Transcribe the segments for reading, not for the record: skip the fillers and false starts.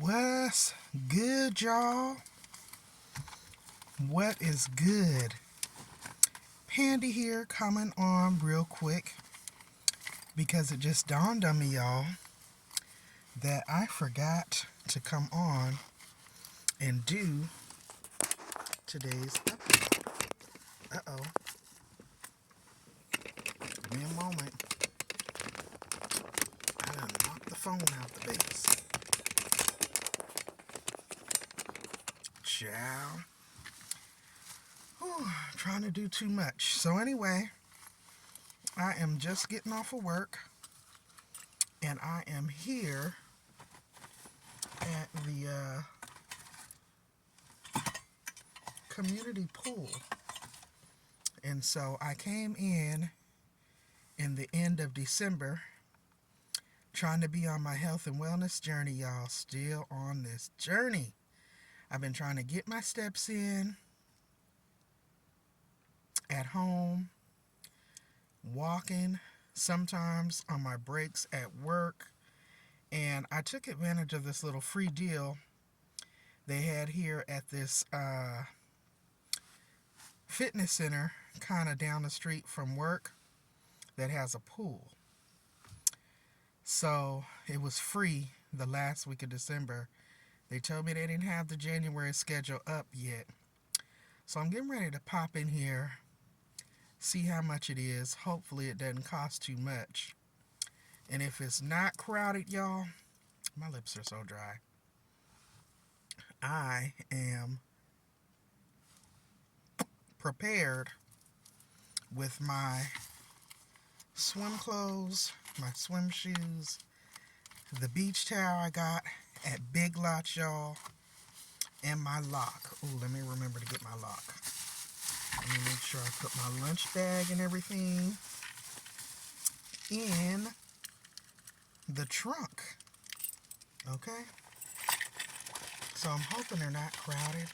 What's good, y'all? What is good? Pandy here, coming on real quick because it just dawned on me, y'all, that I forgot to come on and do today's upload. Uh oh. Give me a moment. I done knocked the phone out the base. Ciao. Whew, trying to do too much. So, anyway, I am just getting off of work and I am here at the community pool. And so I came in the end of December trying to be on my health and wellness journey, y'all. Still on this journey. I've been trying to get my steps in at home, walking sometimes on my breaks at work. And I took advantage of this little free deal they had here at this fitness center kind of down the street from work that has a pool. So it was free the last week of December. They told me they didn't have the January schedule up yet. So I'm getting ready to pop in here, see how much it is. Hopefully it doesn't cost too much. And if it's not crowded, y'all, my lips are so dry. I am prepared with my swim clothes, my swim shoes, the beach towel I got at Big Lots, y'all, and my lock. Ooh, let me remember to get my lock. Let me make sure I put my lunch bag and everything in the trunk. Okay? So I'm hoping they're not crowded.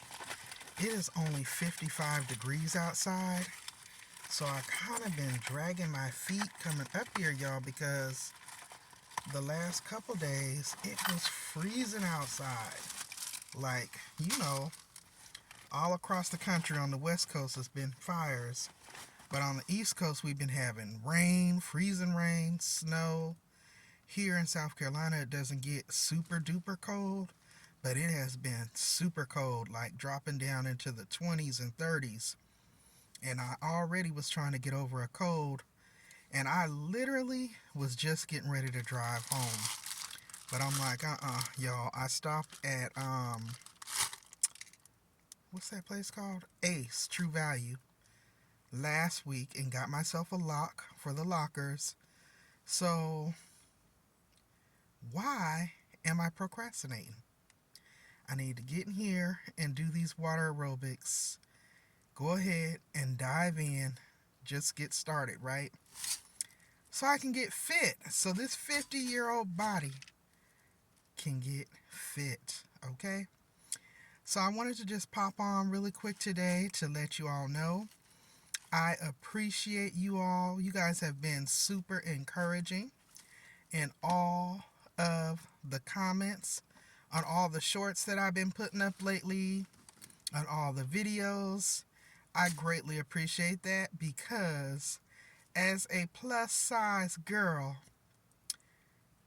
It is only 55 degrees outside. So I kind of been dragging my feet coming up here, y'all, because the last couple days it was freezing outside. Like, all across the country on the West Coast has been fires. But on the East Coast we've been having rain, freezing rain, snow. Here in South Carolina it doesn't get super duper cold, but it has been super cold, like dropping down into the 20s and 30s. And I already was trying to get over a cold, and I literally was just getting ready to drive home. But I'm like, y'all. I stopped at, what's that place called? Ace, True Value, last week and got myself a lock for the lockers. So, why am I procrastinating? I need to get in here and do these water aerobics. Go ahead and dive in. Just get started, right? So I can get fit. So this 50-year-old body can get fit, okay? So I wanted to just pop on really quick today to let you all know I appreciate you all. You guys have been super encouraging in all of the comments on all the shorts that I've been putting up lately, on all the videos. I greatly appreciate that because as a plus size girl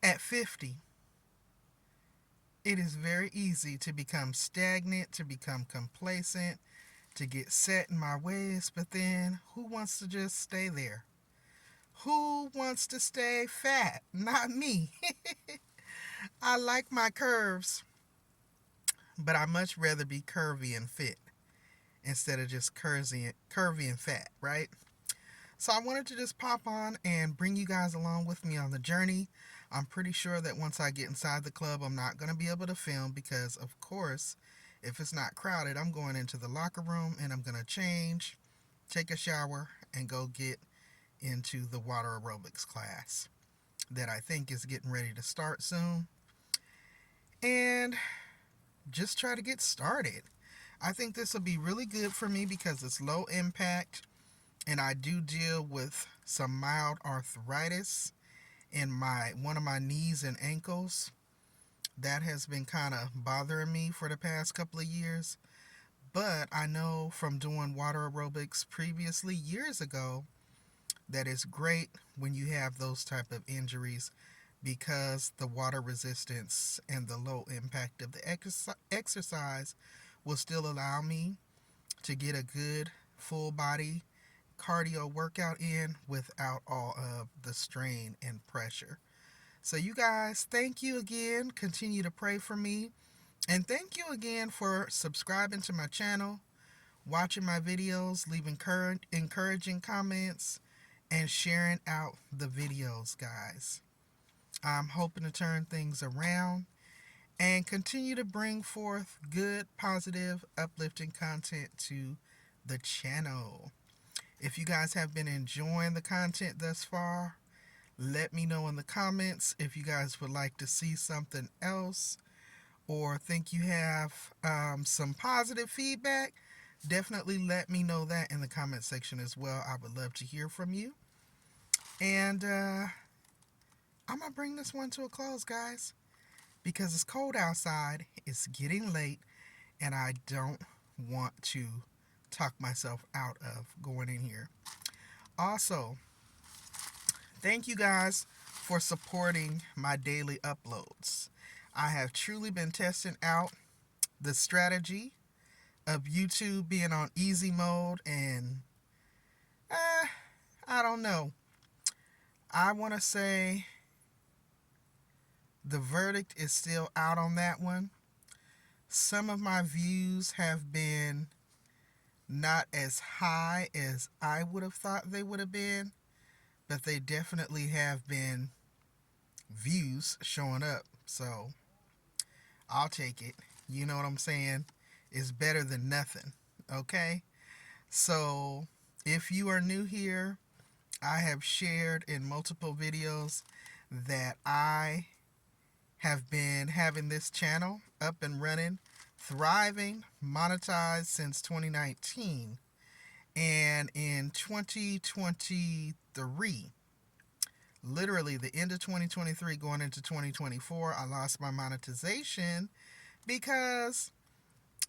at 50, it is very easy to become stagnant, to become complacent, to get set in my ways. But then who wants to just stay there? Who wants to stay fat? Not me. I like my curves, but I much rather be curvy and fit instead of just curvy and fat, right? So I wanted to just pop on and bring you guys along with me on the journey. I'm pretty sure that once I get inside the club, I'm not going to be able to film because, of course, if it's not crowded, I'm going into the locker room and I'm going to change, take a shower, and go get into the water aerobics class that I think is getting ready to start soon. And just try to get started. I think this will be really good for me because it's low impact, and I do deal with some mild arthritis in one of my knees and ankles. That has been kind of bothering me for the past couple of years. But I know from doing water aerobics previously years ago that it's great when you have those type of injuries because the water resistance and the low impact of the exercise will still allow me to get a good full body cardio workout in without all of the strain and pressure. So, you guys, thank you again. Continue to pray for me. And thank you again for subscribing to my channel, watching my videos, leaving encouraging comments, and sharing out the videos, guys. I'm hoping to turn things around and continue to bring forth good, positive, uplifting content to the channel. If you guys have been enjoying the content thus far, let me know in the comments if you guys would like to see something else or think you have some positive feedback. Definitely let me know that in the comment section as well. I would love to hear from you. And I'm going to bring this one to a close, guys, because it's cold outside, it's getting late, and I don't want to talk myself out of going in here. Also, thank you guys for supporting my daily uploads. I have truly been testing out the strategy of YouTube being on easy mode, and I don't know. I want to say the verdict is still out on that one. Some of my views have been not as high as I would have thought they would have been, but they definitely have been views showing up. So I'll take it. You know what I'm saying? It's better than nothing. Okay? So if you are new here, I have shared in multiple videos that I have been having this channel up and running, thriving, monetized since 2019. And in 2023, literally the end of 2023 going into 2024, I lost my monetization because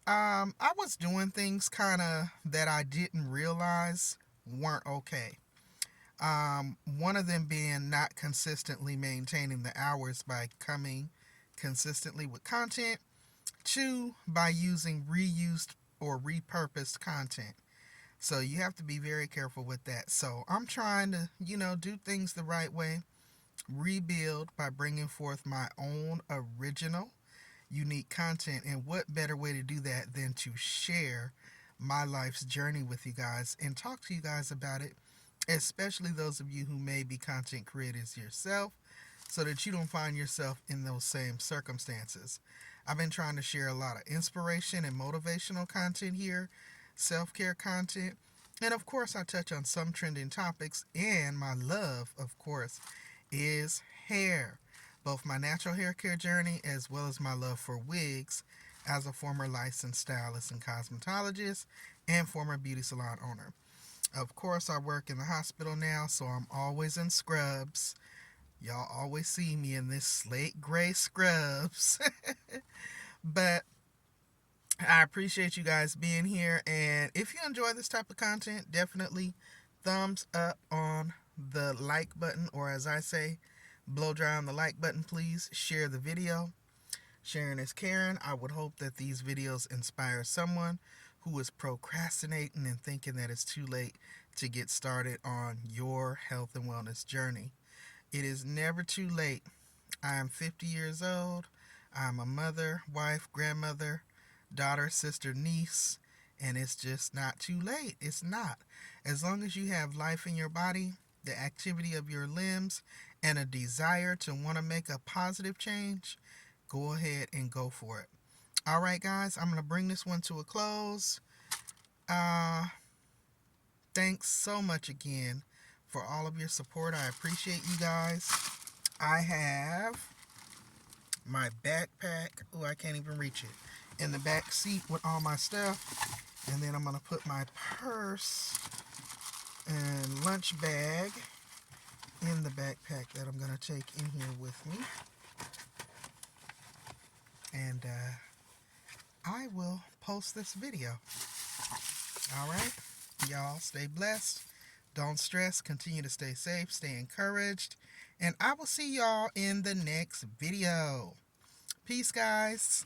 I was doing things kind of that I didn't realize weren't okay. One of them being not consistently maintaining the hours by coming consistently with content. Two, by using reused or repurposed content. So you have to be very careful with that. So I'm trying to, do things the right way. Rebuild by bringing forth my own original, unique content. And what better way to do that than to share my life's journey with you guys and talk to you guys about it, especially those of you who may be content creators yourself, so that you don't find yourself in those same circumstances. I've been trying to share a lot of inspiration and motivational content here, self-care content, and of course I touch on some trending topics, and my love, of course, is hair. Both my natural hair care journey as well as my love for wigs as a former licensed stylist and cosmetologist and former beauty salon owner. Of course, I work in the hospital now, so I'm always in scrubs. Y'all always see me in this slate gray scrubs. But I appreciate you guys being here. And if you enjoy this type of content, definitely thumbs up on the like button. Or as I say, blow dry on the like button, please. Share the video. Sharing is caring. I would hope that these videos inspire someone who is procrastinating and thinking that it's too late to get started on your health and wellness journey. It is never too late. I am 50 years old. I'm a mother, wife, grandmother, daughter, sister, niece, and it's just not too late. It's not. As long as you have life in your body, the activity of your limbs, and a desire to want to make a positive change, go ahead and go for it. All right, guys, I'm going to bring this one to a close. Thanks so much again for all of your support. I appreciate you guys. I have my backpack. Oh, I can't even reach it. In the back seat with all my stuff. And then I'm going to put my purse and lunch bag in the backpack that I'm going to take in here with me. and I will post this video. All right, y'all stay blessed. Don't stress. Continue to stay safe. Stay encouraged. And I will see y'all in the next video. Peace, guys.